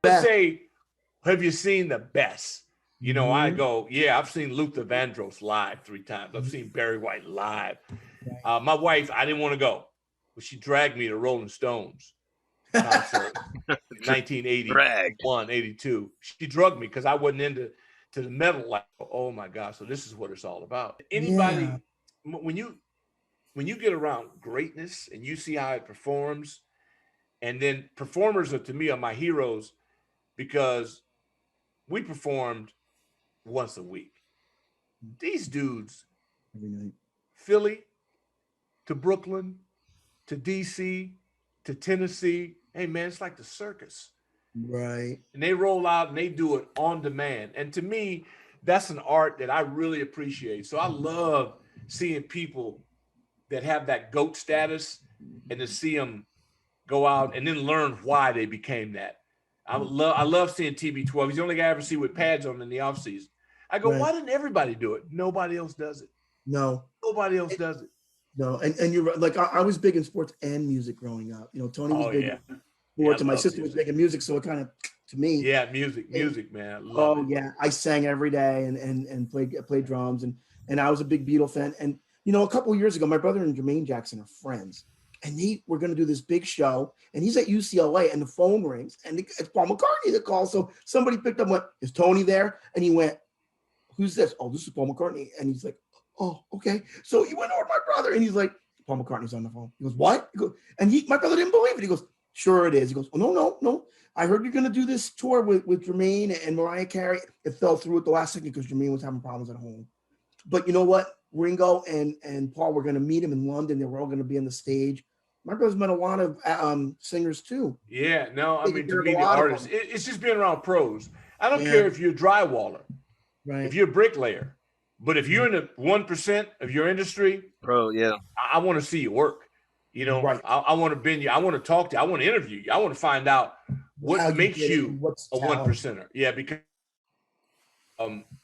Let's say, have you seen the best? You know, I go, yeah, I've seen Luther Vandross live 3 times. I've seen Barry White live. My wife, I didn't want to go, but she dragged me to Rolling Stones concert in 1981, 82. She drugged me because I wasn't into the metal. Like, oh my gosh, so this is what it's all about. Anybody, when you get around greatness and you see how it performs, and then performers to me are my heroes because we performed once a week. These dudes, every night, Philly to Brooklyn to DC to Tennessee. Hey man, it's like the circus. Right. And they roll out and they do it on demand. And to me, that's an art that I really appreciate. So I love seeing people that have that GOAT status and to see them go out and then learn why they became that. I love seeing TB12. He's the only guy I ever see with pads on in the offseason. I go, why didn't everybody do it? Nobody else does it. No. Nobody else does it. No. And you're right. Like I was big in sports and music growing up. You know, Tony was big in sports and my sister was big in music. So it kind of, to me. Yeah, music, man. Yeah. I sang every day and played drums. And I was a big Beatle fan. And, you know, a couple of years ago, my brother and Jermaine Jackson are friends. And we're going to do this big show, and he's at UCLA, and the phone rings, and it's Paul McCartney that calls. So somebody picked up and went, "Is Tony there?" And he went, "Who's this?" "Oh, this is Paul McCartney." And he's like, "Oh, okay." So he went over to my brother, and he's like, "Paul McCartney's on the phone." He goes, "What?" He goes, and my brother didn't believe it. He goes, "Sure it is." He goes, "Oh, no. I heard you're going to do this tour with Jermaine and Mariah Carey." It fell through at the last second because Jermaine was having problems at home. But you know what? Ringo and Paul were going to meet him in London. They were all going to be on the stage. My brother's met a lot of singers too. Yeah, no, I mean, to me, the artist, it's just being around pros. I don't care if you're a drywaller, if you're a bricklayer, but if you're in the 1% of your industry, bro, I want to see you work. You know, I want to bend you. I want to talk to you. I want to interview you. I want to find out what makes you a 1%er. Yeah, because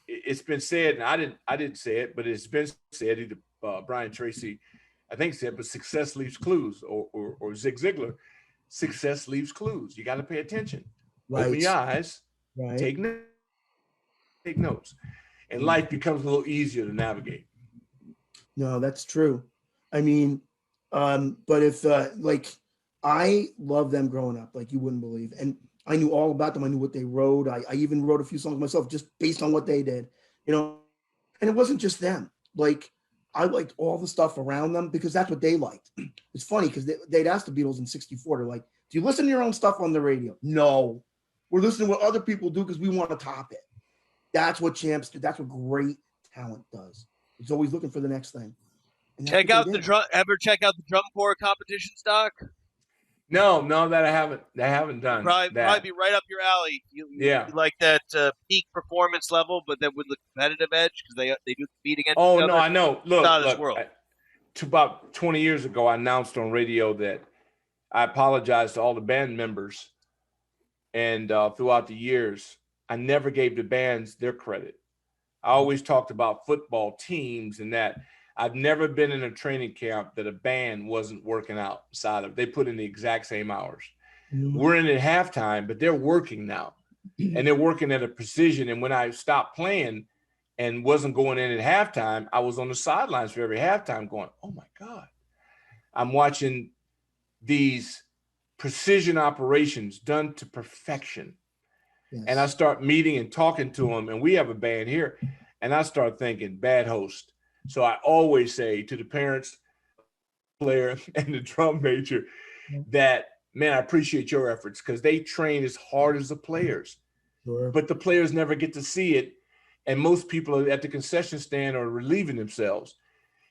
it's been said, and I didn't say it, but it's been said. Either Brian Tracy, I think said, but success leaves clues, or Zig Ziglar, success leaves clues. You got to pay attention. Open your eyes. Take notes, and life becomes a little easier to navigate. No, that's true. I mean, but if like I love them growing up, like you wouldn't believe, and I knew all about them. I knew what they wrote. I even wrote a few songs myself just based on what they did, you know. And it wasn't just them. Like I liked all the stuff around them because that's what they liked. It's funny because they'd ask the Beatles in '64, they're like, "Do you listen to your own stuff on the radio?" "No, we're listening to what other people do because we want to top it." That's what champs do. That's what great talent does. It's always looking for the next thing. Check out the drum. Ever check out the drum corps competition stock? No, that I haven't done. Probably be right up your alley. You like that peak performance level, but then with the competitive edge because they do compete against each other. Oh no, I know. Look, this world. About 20 years ago, I announced on radio that I apologized to all the band members, and throughout the years, I never gave the bands their credit. I always talked about football teams and that. I've never been in a training camp that a band wasn't working out inside of. They put in the exact same hours. Mm-hmm. We're in at halftime, but they're working now. And they're working at a precision. And when I stopped playing and wasn't going in at halftime, I was on the sidelines for every halftime going, oh my God. I'm watching these precision operations done to perfection. Yes. And I start meeting and talking to them. And we have a band here. And I start thinking, bad host. So I always say to the parents, player, and the drum major that, man, I appreciate your efforts because they train as hard as the players. Sure. But the players never get to see it. And most people at the concession stand are relieving themselves.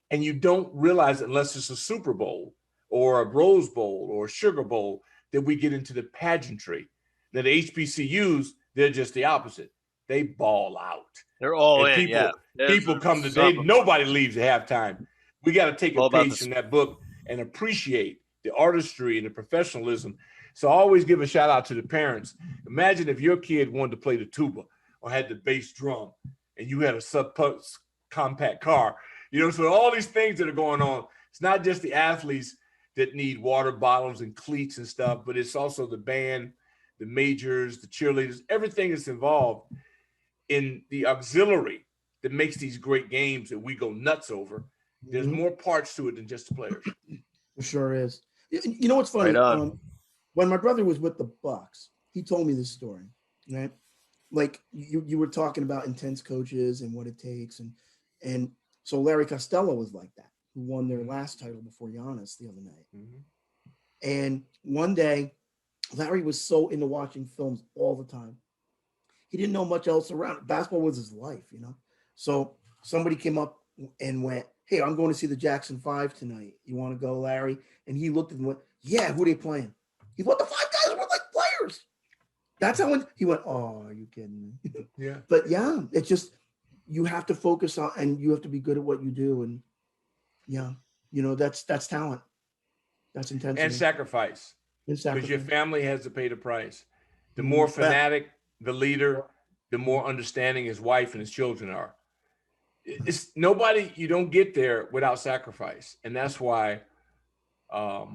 And you don't realize it unless it's a Super Bowl or a Rose Bowl or a Sugar Bowl that we get into the pageantry. Now, the HBCUs, they're just the opposite. They ball out. They're all in, People come today. Nobody leaves at halftime. We got to take a page from that book and appreciate the artistry and the professionalism. So I always give a shout out to the parents. Imagine if your kid wanted to play the tuba or had the bass drum and you had a compact car. You know, so all these things that are going on, it's not just the athletes that need water bottles and cleats and stuff, but it's also the band, the majors, the cheerleaders, everything that's involved in the auxiliary that makes these great games that we go nuts over. There's more parts to it than just the players. It sure is. You know what's funny? Right when my brother was with the Bucks, he told me this story, right? Like you were talking about intense coaches and what it takes. And so Larry Costello was like that, who won their last title before Giannis the other night. Mm-hmm. And one day, Larry was so into watching films all the time. He didn't know much else around. Basketball was his life, you know? So somebody came up and went, hey, I'm going to see the Jackson 5 tonight. You want to go, Larry? And he looked at him and went, yeah, who are they playing? He went, the 5 guys were like players. That's how he went, oh, are you kidding me? Yeah. But yeah, it's just, you have to focus on, and you have to be good at what you do. And yeah, you know, that's talent. That's intensity. And sacrifice. Because your family has to pay the price. The more fanatic the leader, the more understanding his wife and his children are. It's nobody, you don't get there without sacrifice. And that's why, I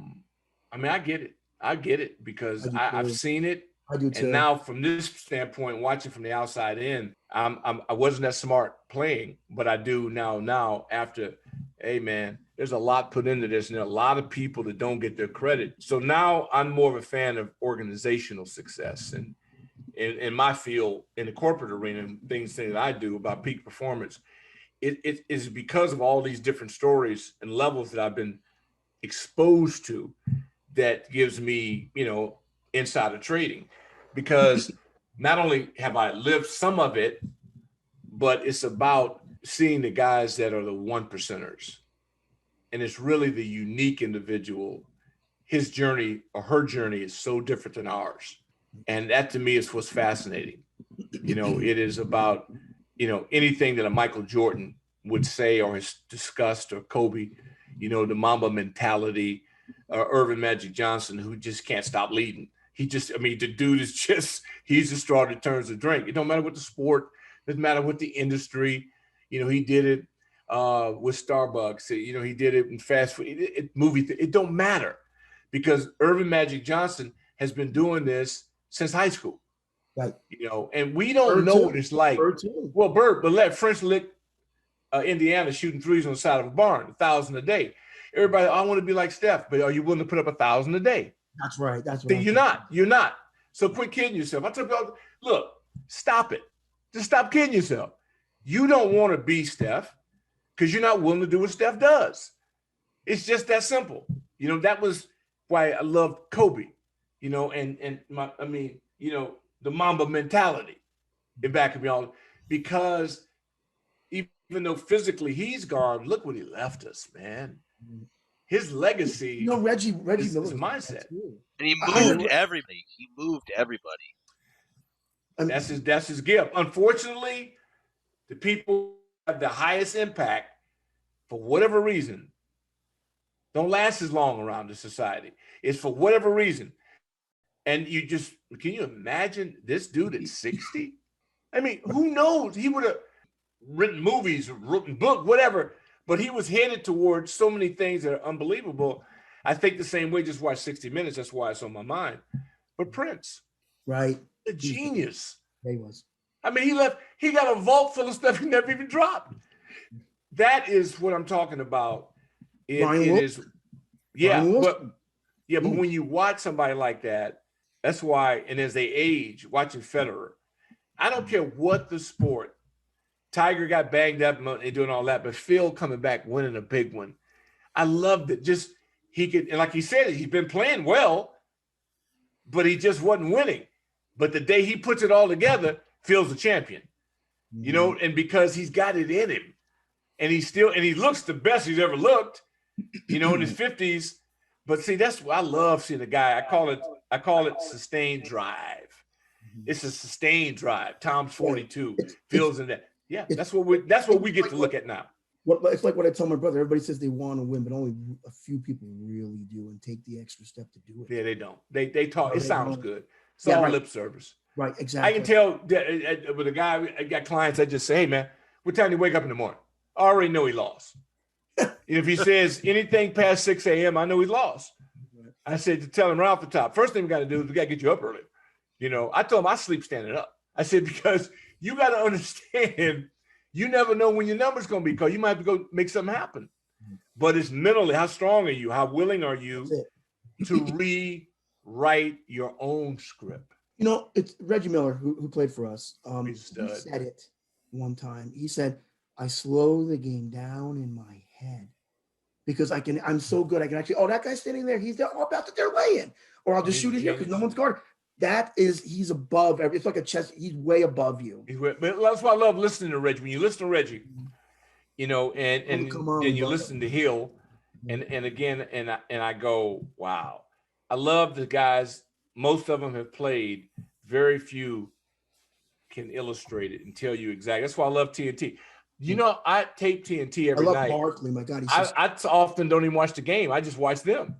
get it. I get it because I've seen it. I do too. And now from this standpoint, watching from the outside in, I wasn't that smart playing, but I do now after, hey man, there's a lot put into this and there are a lot of people that don't get their credit. So now I'm more of a fan of organizational success. And in my field, in the corporate arena, and things that I do about peak performance, it is because of all these different stories and levels that I've been exposed to that gives me, insider trading, because not only have I lived some of it, but it's about seeing the guys that are the 1%ers. And it's really the unique individual. His journey or her journey is so different than ours. And that to me is what's fascinating. It is about, anything that a Michael Jordan would say or has discussed, or Kobe, the Mamba mentality, Irvin Magic Johnson, who just can't stop leading. The dude is just, he's the straw that turns the drink. It don't matter what the sport, doesn't matter what the industry, he did it with Starbucks, he did it in fast food, it don't matter, because Irvin Magic Johnson has been doing this since high school. Right. And we don't know what it's like. Well, but let French Lick, Indiana, shooting threes on the side of a barn, 1,000 a day. Everybody, I want to be like Steph, but are you willing to put up 1,000 a day? That's right. That's what You're not. So quit kidding yourself. I tell people, look, stop it. Just stop kidding yourself. You don't want to be Steph because you're not willing to do what Steph does. It's just that simple. That was why I loved Kobe, the Mamba mentality in back of me all, because even though physically he's gone, look what he left us, man. His legacy, Reggie is Miller's mindset. And he moved everybody. That's his gift. Unfortunately, the people who have the highest impact, for whatever reason, don't last as long around the society. It's for whatever reason. And can you imagine this dude at 60? Who knows? He would have written movies, written book, whatever, but he was headed towards so many things that are unbelievable. I think the same way, just watch 60 Minutes. That's why it's on my mind. But Prince, right? A genius. He was. He got a vault full of stuff he never even dropped. That is what I'm talking about. But when you watch somebody like that, that's why, and as they age, watching Federer, I don't care what the sport. Tiger got banged up and doing all that, but Phil coming back, winning a big one. I loved it. Just, he could, and like he said, he's been playing well, but he just wasn't winning. But the day he puts it all together, Phil's a champion, and because he's got it in him, and he looks the best he's ever looked, in his 50s. But see, that's what I love seeing a guy. I call it sustained drive. It's a sustained drive. Tom's 42, Phil's in that. Yeah, that's what we get to look at now. It's like what I tell my brother. Everybody says they want to win, but only a few people really do and take the extra step to do it. Yeah, they don't. They talk. It sounds good. It's all lip service. Right, exactly. I can tell that with a guy. I got clients. I just say, hey man, what time do you wake up in the morning? I already know he lost. If he says anything past 6 a.m., I know he's lost. I said to tell him right off the top, first thing we got to do is we got to get you up early. I told him I sleep standing up. I said, because you got to understand, you never know when your number's going to be, because you might have to go make something happen. But it's mentally, how strong are you? How willing are you to rewrite your own script? It's Reggie Miller who played for us. He said it one time. He said, I slow the game down in my head because I'm so good. I can actually, that guy's standing there. He's about to their way in. Or I'll just shoot it here because no one's guarding. He's above it's like a chess. He's way above you. But that's why I love listening to Reggie. When you listen to Reggie, and then you listen to Hill, and again, and I go, wow. I love the guys. Most of them have played. Very few can illustrate it and tell you exactly. That's why I love TNT. I tape TNT every night. I love Barkley, my God. I often don't even watch the game. I just watch them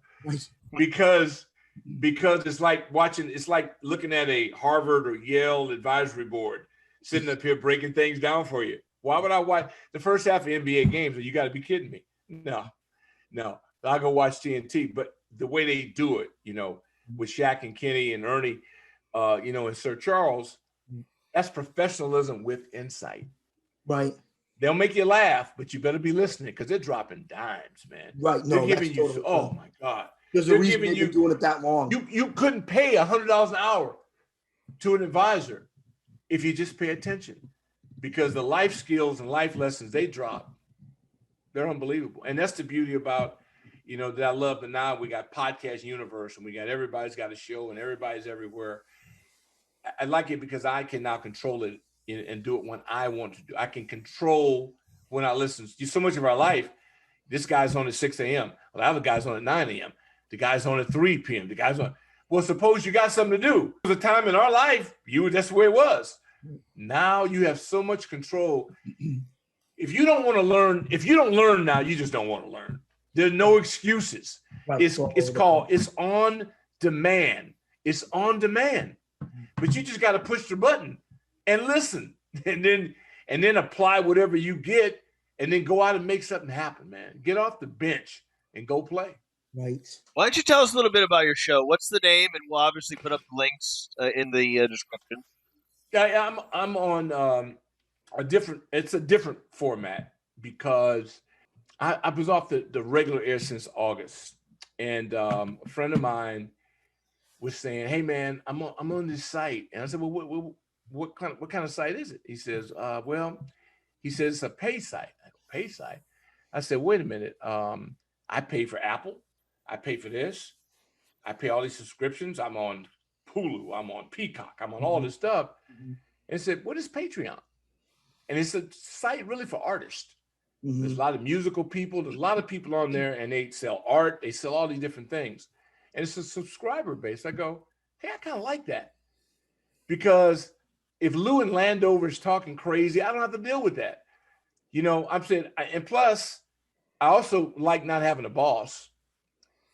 because it's like watching. It's like looking at a Harvard or Yale advisory board sitting up here breaking things down for you. Why would I watch the first half of NBA games? You got to be kidding me. No. I'll go watch TNT. But the way they do it, with Shaq and Kenny and Ernie, and Sir Charles, that's professionalism with insight. Right. They'll make you laugh, but you better be listening because they're dropping dimes, man. Right. No, they're giving you. Oh my God. There's a reason they've been doing it that long. You couldn't pay $100 an hour to an advisor if you just pay attention, because the life skills and life lessons they drop, they're unbelievable. And that's the beauty about, that I love that now we got podcast universe and we got everybody's got a show and everybody's everywhere. I like it because I can now control it and do it when I want to do. I can control when I listen. So much of our life, this guy's on at 6 a.m. Well, the other guy's on at 9 a.m. The guy's on at 3 p.m. The guy's on. Well, suppose you got something to do. There was a time in our life, that's the way it was. Now you have so much control. If you don't want to learn, if you don't learn now, you just don't want to learn. There's no excuses. Right. It's on demand. It's on demand. But you just got to push the button and listen, and then apply whatever you get, and then go out and make something happen, man. Get off the bench and go play. Right. Why don't you tell us a little bit about your show? What's the name? And we'll obviously put up links in the description. Yeah, I'm on it's a different format because I was off the regular air since August, and a friend of mine was saying, "Hey man, I'm on this site," and I said, "Well, what kind of site is it?" He says, it's a pay site." I go, "Pay site?" I said, "Wait a minute. I pay for Apple. I pay for this. I pay all these subscriptions. I'm on Hulu. I'm on Peacock. I'm on all this stuff." And I said, "What is Patreon?" And it's a site really for artists. There's a lot of musical people. There's a lot of people on there, and they sell art. They sell all these different things. And it's a subscriber base. I go, hey, I kind of like that. Because if Lou and Landover's talking crazy, I don't have to deal with that. I'm saying, and plus, I also like not having a boss.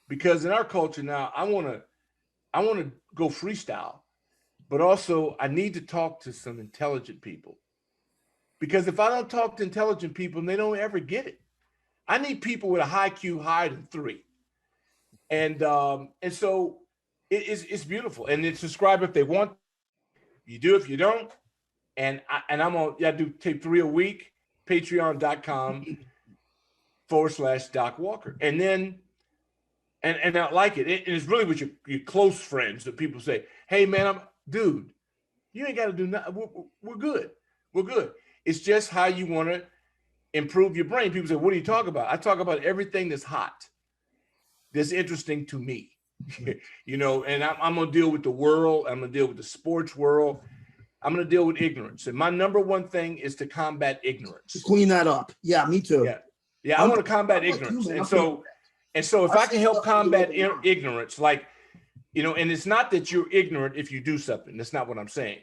Because in our culture now, I want to go freestyle. But also, I need to talk to some intelligent people. Because if I don't talk to intelligent people, they don't ever get it. I need people with a high IQ higher than 3. And so it's beautiful. And then subscribe if they want. You do if you don't. And I'm on, I do tape 3 a week, patreon.com/Doc Walker. And then, and I like it. It's really with your close friends that people say, hey man, dude, you ain't got to do nothing. We're good. We're good. It's just how you want to improve your brain. People say, what do you talk about? I talk about everything that's hot, that's interesting to me, and I'm going to deal with the world. I'm going to deal with the sports world. I'm going to deal with ignorance. And my number one thing is to combat ignorance. To clean that up. Yeah, me too. Yeah. I want to combat ignorance. And so if I can help combat ignorance, like, and it's not that you're ignorant if you do something. That's not what I'm saying.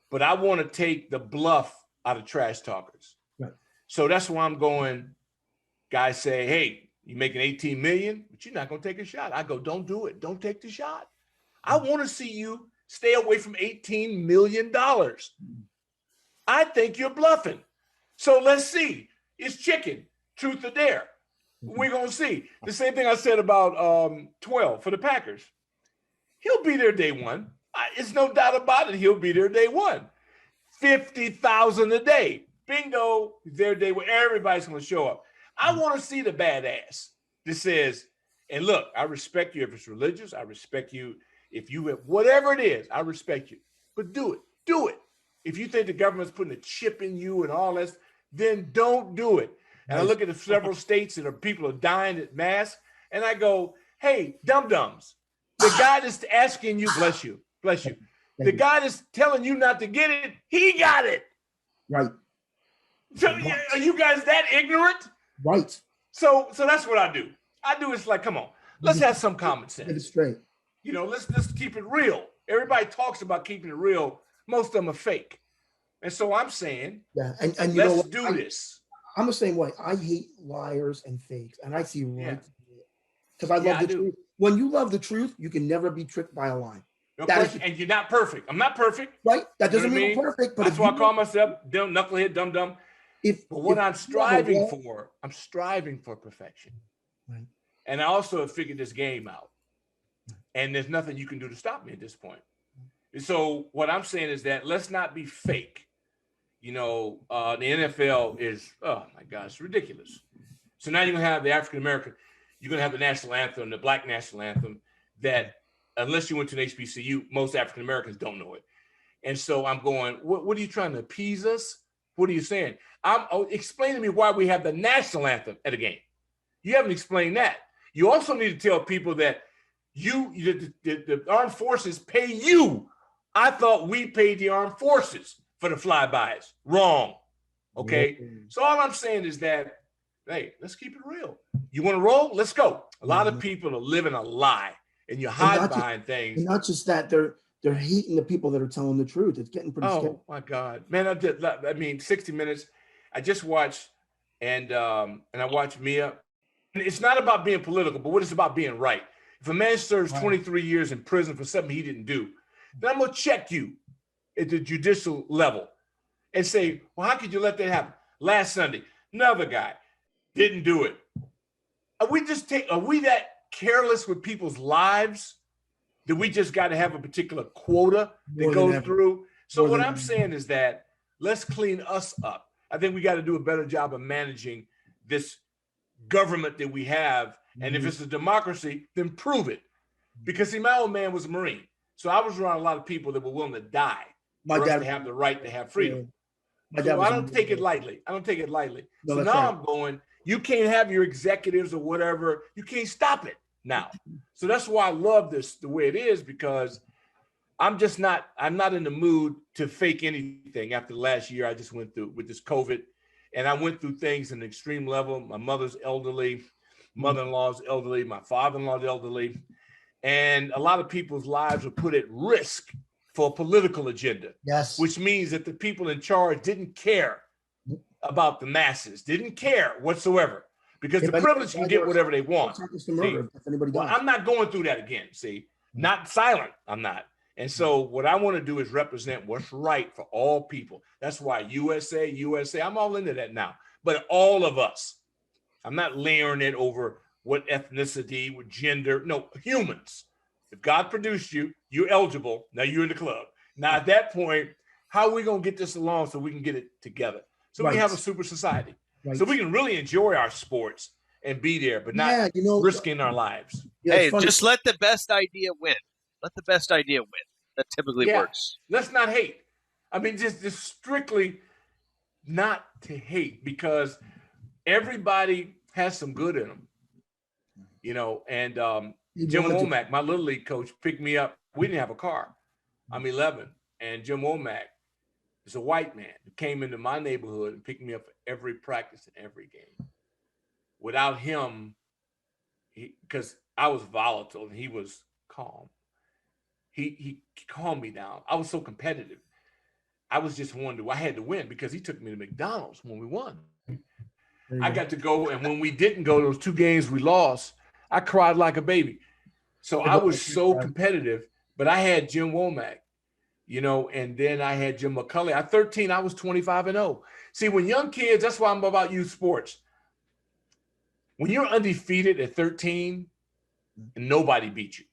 But I want to take the bluff out of trash talkers. Right. So that's why I'm going, guys say, hey, you're making 18 million, but you're not going to take a shot. I go, don't do it. Don't take the shot. I want to see you stay away from $18 million. I think you're bluffing. So let's see. It's chicken, truth or dare. We're going to see. The same thing I said about 12 for the Packers. He'll be there day one. It's no doubt about it. He'll be there day one. 50,000 a day. Bingo. He's there day one. Everybody's going to show up. I want to see the badass that says, and look, I respect you if it's religious. I respect you if you have whatever it is. I respect you. But do it. Do it. If you think the government's putting a chip in you and all that, then don't do it. And I look at the several states that people are dying at mass, and I go, hey, dum-dums, the guy that's asking you, bless you, the guy that's telling you not to get it, he got it. Right. So are you guys that ignorant? Right. So that's what I do. It's like, come on, let's have some common sense. Get it straight. Let's keep it real. Everybody talks about keeping it real. Most of them are fake. And so I'm saying, and let's do this. I'm the same way. I hate liars and fakes, and I see right because I love the truth. When you love the truth, you can never be tricked by a lie. No question. And you're not perfect. I'm not perfect. Right? That doesn't mean I'm perfect. But that's why I call myself dumb, knucklehead, dumb. But what I'm striving for perfection. Right. And I also have figured this game out. And there's nothing you can do to stop me at this point. And so what I'm saying is that let's not be fake. The NFL is, oh my gosh, ridiculous. So now you're going to have the African-American, you're going to have the national anthem, the Black national anthem, that unless you went to an HBCU, most African-Americans don't know it. And so I'm going, what are you trying to appease us? What are you saying? Explain to me why we have the national anthem at a game. You haven't explained that. You also need to tell people that the armed forces pay you. I thought we paid the armed forces for the flybys. Wrong. Okay. So all I'm saying is that, hey, let's keep it real. You want to roll? Let's go. A lot of people are living a lie, and you hide behind things. And not just that, they're hating the people that are telling the truth. It's getting pretty scary. Oh my God, man! 60 Minutes. I just watched, and I watched Mia. And it's not about being political, but what it's about being right. If a man serves 23 years in prison for something he didn't do, then I'm gonna check you at the judicial level and say, well, how could you let that happen? Last Sunday, another guy didn't do it. Are we that careless with people's lives that we just got to have a particular quota that goes through? So what I'm saying is that let's clean us up. I think we got to do a better job of managing this government that we have. And if it's a democracy, then prove it. Because see, my old man was a Marine. So I was around a lot of people that were willing to die for us to have the right to have freedom. So I don't take it lightly. No, so now I'm going, you can't have your executives or whatever. You can't stop it now. So that's why I love this the way it is, because I'm not in the mood to fake anything after the last year I just went through with this COVID. And I went through things at an extreme level. My mother's elderly, mother-in-law's elderly, my father-in-law's elderly. And a lot of people's lives were put at risk for a political agenda. Yes. Which means that the people in charge didn't care about the masses, didn't care whatsoever, because the privileged can get whatever they want. I'm not going through that again, not silent, I'm not. And so what I want to do is represent what's right for all people. That's why USA, I'm all into that now. But all of us, I'm not layering it over what ethnicity, what gender, no, humans. If God produced you, you're eligible. Now you're in the club. Now at that point, how are we going to get this along so we can get it together? So we have a super society. Right. So we can really enjoy our sports and be there, but not risking our lives. Hey, just let the best idea win. Let the best idea win. That typically works. Let's not hate. I mean, just strictly not to hate, because everybody has some good in them. And Jim Womack, my Little League coach, picked me up. We didn't have a car. I'm 11. And Jim Womack is a white man who came into my neighborhood and picked me up for every practice and every game. Without him, because I was volatile and he was calm, he calmed me down. I was so competitive. I was just I had to win, because he took me to McDonald's when we won. I got to go, and when we didn't go, those 2 games we lost, I cried like a baby. So I was so competitive, but I had Jim Womack, and then I had Jim McCulley. At 13, I was 25-0. See, when young kids, that's why I'm about youth sports. When you're undefeated at 13 and nobody beats you,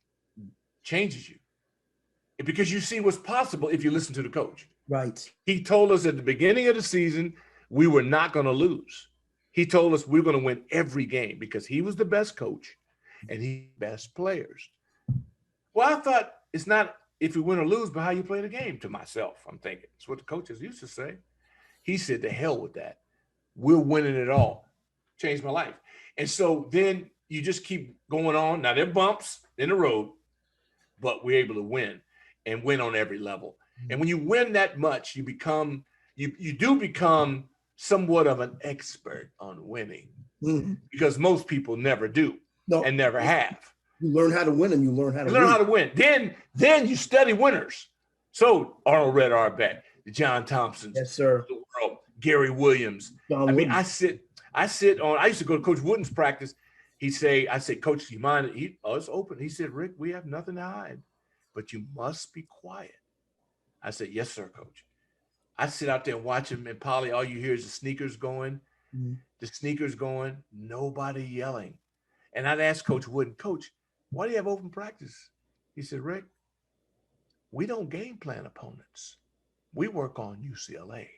changes you. because you see what's possible if you listen to the coach. Right. He told us at the beginning of the season we were not going to lose. He told us we were going to win every game because he was the best coach and he best players. Well, I thought it's not if you win or lose, but how you play the game. To myself, I'm thinking it's what the coaches used to say. He said, "To hell with that. We're winning it all." Changed my life. And so then you just keep going on. Now there are bumps in the road, but we're able to win and win on every level. And when you win that much, you do become somewhat of an expert on winning because most people never do and never have. You learn how to win and you learn how to learn how to win. Then you study winners. So Arnold Red Auerbach, the John Thompsons, yes, sir, the world, Gary Williams. John Wooden. I sit on. I used to go to Coach Wooden's practice. I said, "Coach, do you mind?" It's open. He said, "Rick, we have nothing to hide, but you must be quiet." I said, "Yes, sir, Coach." I sit out there and watch him, and Polly, all you hear is the sneakers going, nobody yelling. And I'd ask Coach Wooden, "Coach, why do you have open practice?" He said, "Rick, we don't game plan opponents. We work on UCLA."